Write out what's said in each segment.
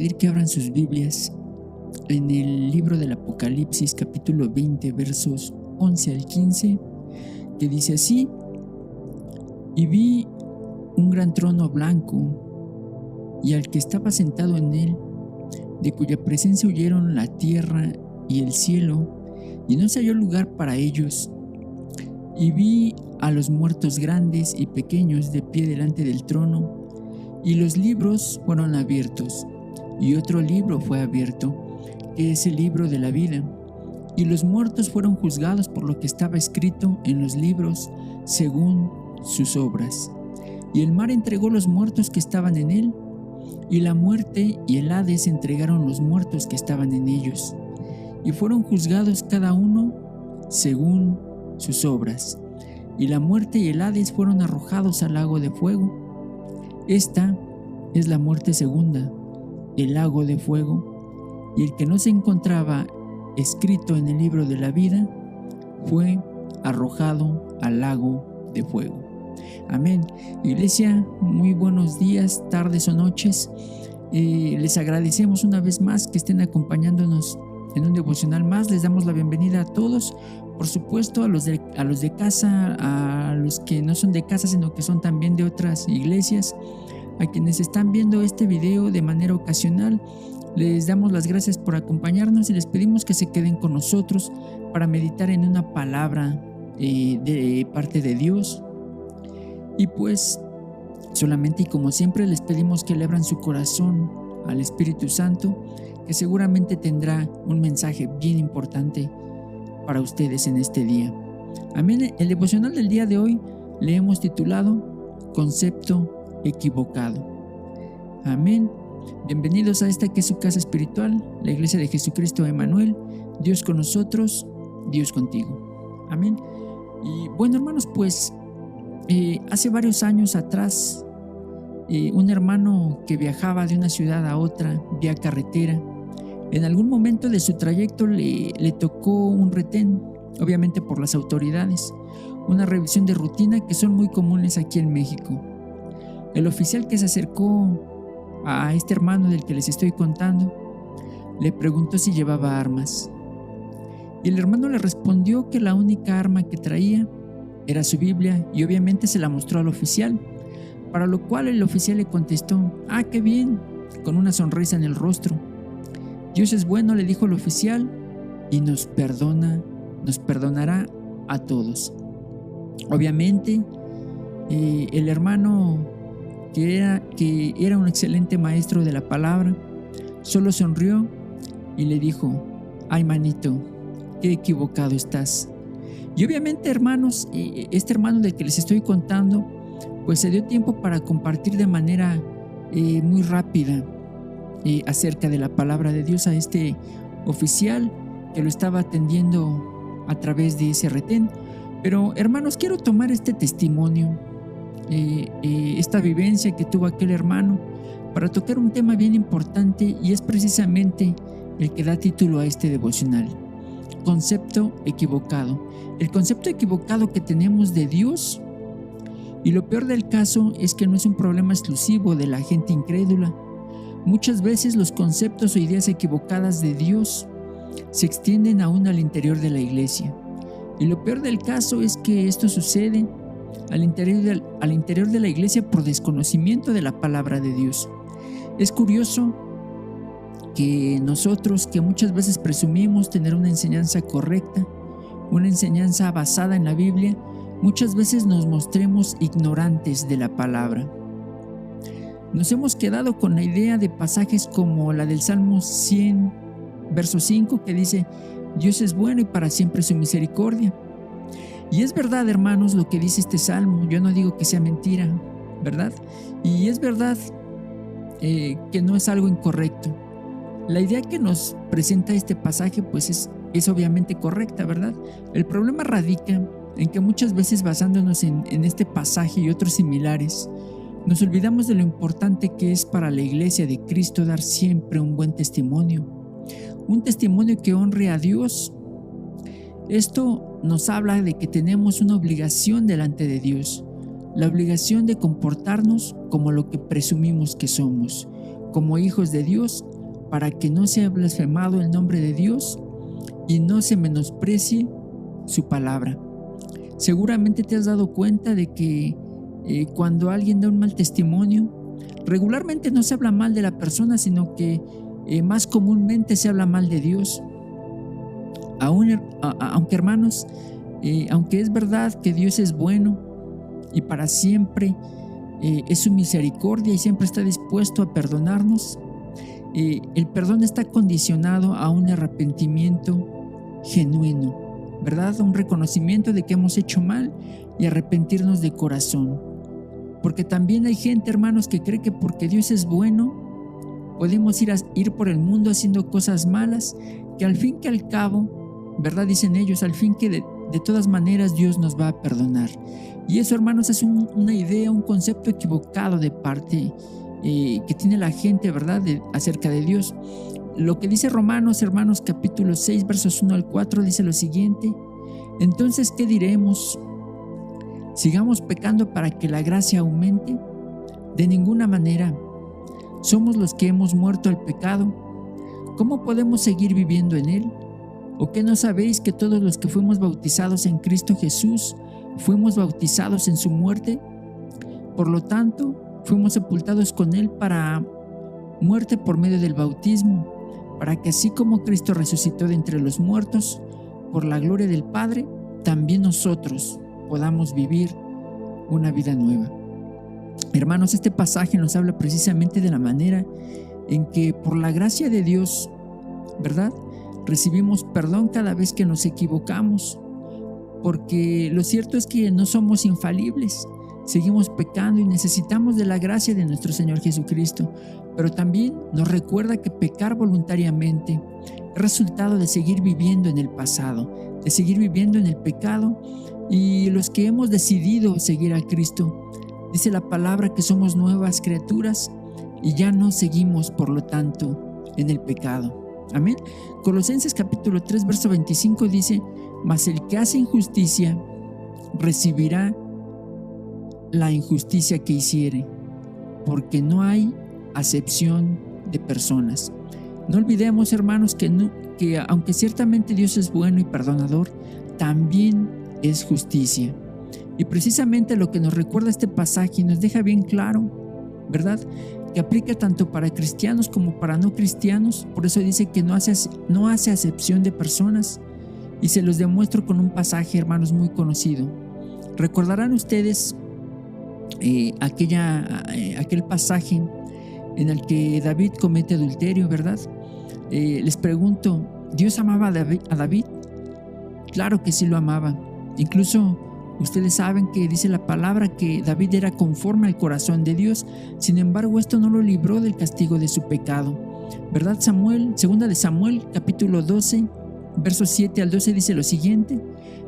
pedir que abran sus Biblias en el libro del Apocalipsis, capítulo 20, versos 11 al 15, que dice así: Y vi un gran trono blanco, y al que estaba sentado en él, de cuya presencia huyeron la tierra y el cielo, y no se halló lugar para ellos. Y vi a los muertos grandes y pequeños de pie delante del trono, y los libros fueron abiertos, y otro libro fue abierto, que es el libro de la vida. Y los muertos fueron juzgados por lo que estaba escrito en los libros, según sus obras. Y el mar entregó los muertos que estaban en él, y la muerte y el Hades entregaron los muertos que estaban en ellos, y fueron juzgados cada uno según sus obras. Y la muerte y el Hades fueron arrojados al lago de fuego. Esta es la muerte segunda, el lago de fuego, y el que no se encontraba escrito en el libro de la vida fue arrojado al lago de fuego. Amén. Iglesia, muy buenos días, tardes o noches. Les agradecemos una vez más que estén acompañándonos en un devocional más. Les damos la bienvenida a todos, por supuesto a los de casa, a los que no son de casa sino que son también de otras iglesias, a quienes están viendo este video de manera ocasional. Les damos las gracias por acompañarnos y les pedimos que se queden con nosotros para meditar en una palabra de parte de Dios. Y pues solamente y como siempre les pedimos que le abran su corazón al Espíritu Santo, que seguramente tendrá un mensaje bien importante para ustedes en este día. Amén. El devocional del día de hoy le hemos titulado Concepto equivocado. Amén. Bienvenidos a esta que es su casa espiritual, la Iglesia de Jesucristo Emmanuel. Dios con nosotros, Dios contigo. Amén. Y bueno, hermanos, pues hace varios años atrás, un hermano que viajaba de una ciudad a otra vía carretera, en algún momento de su trayecto le tocó un retén, obviamente por las autoridades, una revisión de rutina que son muy comunes aquí en México. El oficial que se acercó a este hermano del que les estoy contando le preguntó si llevaba armas, y el hermano le respondió que la única arma que traía era su Biblia, y obviamente se la mostró al oficial, para lo cual el oficial le contestó: «Ah, qué bien», con una sonrisa en el rostro. «Dios es bueno», le dijo el oficial, «y nos perdonará a todos». Obviamente, el hermano, que era un excelente maestro de la palabra, solo sonrió y le dijo: «Ay, manito, qué equivocado estás». Y obviamente, hermanos, este hermano del que les estoy contando, pues se dio tiempo para compartir de manera muy rápida acerca de la palabra de Dios a este oficial que lo estaba atendiendo a través de ese retén. Pero, hermanos, quiero tomar este testimonio, esta vivencia que tuvo aquel hermano, para tocar un tema bien importante, y es precisamente el que da título a este devocional: Concepto equivocado. El concepto equivocado que tenemos de Dios. Y lo peor del caso es que no es un problema exclusivo de la gente incrédula. Muchas veces los conceptos o ideas equivocadas de Dios se extienden aún al interior de la iglesia. Y lo peor del caso es que esto sucede al interior de la iglesia por desconocimiento de la palabra de Dios. Es curioso que nosotros, que muchas veces presumimos tener una enseñanza correcta, una enseñanza basada en la Biblia, muchas veces nos mostremos ignorantes de la palabra. Nos hemos quedado con la idea de pasajes como la del Salmo 100, verso 5, que dice: «Dios es bueno y para siempre su misericordia». Y es verdad, hermanos, lo que dice este salmo. Yo no digo que sea mentira, ¿verdad? Y es verdad que no es algo incorrecto. La idea que nos presenta este pasaje pues es obviamente correcta, ¿verdad? El problema radica en que muchas veces, basándonos en este pasaje y otros similares, nos olvidamos de lo importante que es para la iglesia de Cristo dar siempre un buen testimonio, un testimonio que honre a Dios. Esto nos habla de que tenemos una obligación delante de Dios, la obligación de comportarnos como lo que presumimos que somos, como hijos de Dios, para que no sea blasfemado el nombre de Dios y no se menosprecie su palabra. Seguramente te has dado cuenta de que cuando alguien da un mal testimonio, regularmente no se habla mal de la persona, sino que más comúnmente se habla mal de Dios. Aunque hermanos, aunque es verdad que Dios es bueno y para siempre es su misericordia y siempre está dispuesto a perdonarnos, el perdón está condicionado a un arrepentimiento genuino, ¿verdad? Un reconocimiento de que hemos hecho mal y arrepentirnos de corazón. Porque también hay gente, hermanos, que cree que porque Dios es bueno, podemos ir por el mundo haciendo cosas malas, que al fin que al cabo, ¿verdad? Dicen ellos, al fin que de todas maneras Dios nos va a perdonar. Y eso, hermanos, es una idea, un concepto equivocado de parte que tiene la gente, ¿verdad? Acerca de Dios. Lo que dice Romanos, hermanos, capítulo 6, versos 1 al 4, dice lo siguiente: entonces, ¿qué diremos? ¿Sigamos pecando para que la gracia aumente? De ninguna manera. ¿Somos los que hemos muerto al pecado? ¿Cómo podemos seguir viviendo en él? ¿O qué no sabéis que todos los que fuimos bautizados en Cristo Jesús fuimos bautizados en su muerte? Por lo tanto, fuimos sepultados con él para muerte por medio del bautismo, para que así como Cristo resucitó de entre los muertos, por la gloria del Padre, también nosotros podamos vivir una vida nueva. Hermanos, este pasaje nos habla precisamente de la manera en que por la gracia de Dios, ¿verdad?, recibimos perdón cada vez que nos equivocamos, porque lo cierto es que no somos infalibles, seguimos pecando y necesitamos de la gracia de nuestro Señor Jesucristo, pero también nos recuerda que pecar voluntariamente es resultado de seguir viviendo en el pasado, de seguir viviendo en el pecado. Y los que hemos decidido seguir a Cristo, dice la palabra que somos nuevas criaturas y ya no seguimos, por lo tanto, en el pecado. Amén. Colosenses capítulo 3, verso 25 dice: mas el que hace injusticia recibirá la injusticia que hiciere, porque no hay acepción de personas. No olvidemos, hermanos, que aunque ciertamente Dios es bueno y perdonador, también es justicia. Y precisamente lo que nos recuerda este pasaje nos deja bien claro, ¿verdad?, que aplica tanto para cristianos como para no cristianos. Por eso dice que no hace acepción de personas, y se los demuestro con un pasaje, hermanos, muy conocido. Recordarán ustedes aquel pasaje en el que David comete adulterio, ¿verdad? Les pregunto, ¿Dios amaba a David? Claro que sí lo amaba. Incluso ustedes saben que dice la palabra que David era conforme al corazón de Dios. Sin embargo, esto no lo libró del castigo de su pecado, ¿verdad? Segunda de Samuel, capítulo 12, versos 7 al 12 dice lo siguiente: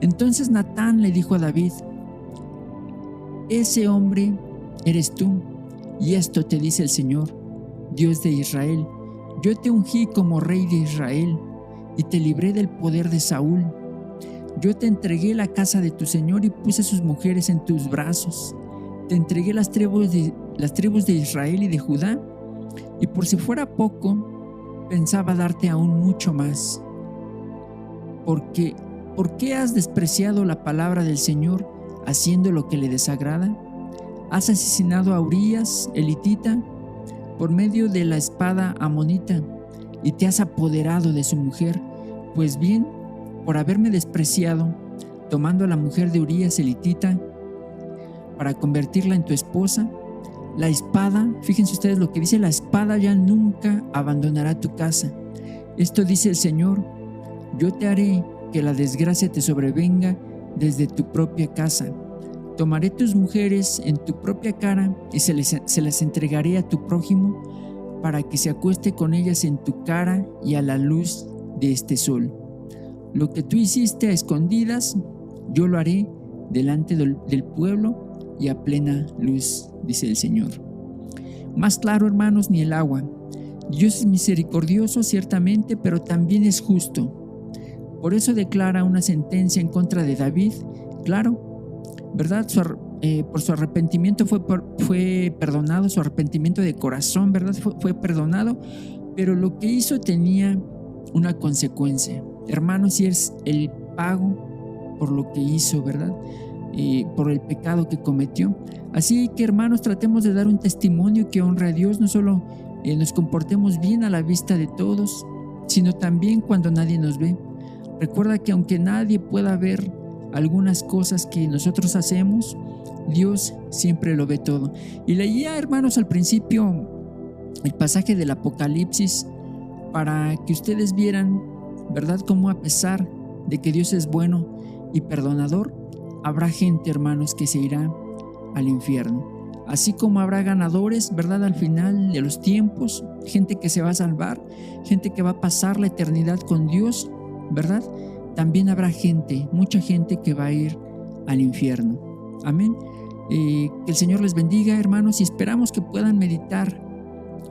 entonces Natán le dijo a David: ese hombre eres tú, y esto te dice el Señor, Dios de Israel: yo te ungí como rey de Israel y te libré del poder de Saúl. Yo te entregué la casa de tu Señor y puse sus mujeres en tus brazos. Te entregué las tribus de Israel y de Judá, y por si fuera poco, pensaba darte aún mucho más. ¿Por qué has despreciado la palabra del Señor, haciendo lo que le desagrada? Has asesinado a Urías, elitita, por medio de la espada amonita, y te has apoderado de su mujer. Pues bien, por haberme despreciado, tomando a la mujer de Urías, elitita, para convertirla en tu esposa, la espada, fíjense ustedes lo que dice, la espada ya nunca abandonará tu casa. Esto dice el Señor: yo te haré que la desgracia te sobrevenga desde tu propia casa. Tomaré tus mujeres en tu propia cara y se las entregaré a tu prójimo para que se acueste con ellas en tu cara y a la luz de este sol. Lo que tú hiciste a escondidas, yo lo haré delante del pueblo y a plena luz, dice el Señor. Más claro, hermanos, ni el agua. Dios es misericordioso, ciertamente, pero también es justo. Por eso declara una sentencia en contra de David, claro, ¿verdad? Por su arrepentimiento fue perdonado, su arrepentimiento de corazón, ¿verdad? Fue perdonado, pero lo que hizo tenía una consecuencia. Hermanos, y es el pago por lo que hizo, ¿verdad? Por el pecado que cometió. Así que, hermanos, tratemos de dar un testimonio que honre a Dios. No solo nos comportemos bien a la vista de todos, sino también cuando nadie nos ve. Recuerda que aunque nadie pueda ver algunas cosas que nosotros hacemos, Dios siempre lo ve todo. Y leía, hermanos, al principio el pasaje del Apocalipsis para que ustedes vieran, ¿verdad?, cómo a pesar de que Dios es bueno y perdonador, habrá gente, hermanos, que se irá al infierno. Así como habrá ganadores, ¿verdad?, al final de los tiempos, gente que se va a salvar, gente que va a pasar la eternidad con Dios, ¿verdad? También habrá gente, mucha gente que va a ir al infierno. Amén. Que el Señor les bendiga, hermanos, y esperamos que puedan meditar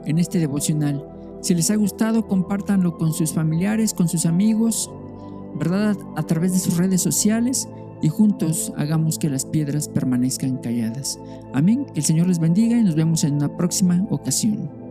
en este devocional. Si les ha gustado, compártanlo con sus familiares, con sus amigos, ¿verdad?, a través de sus redes sociales, y juntos hagamos que las piedras permanezcan calladas. Amén. Que el Señor les bendiga y nos vemos en una próxima ocasión.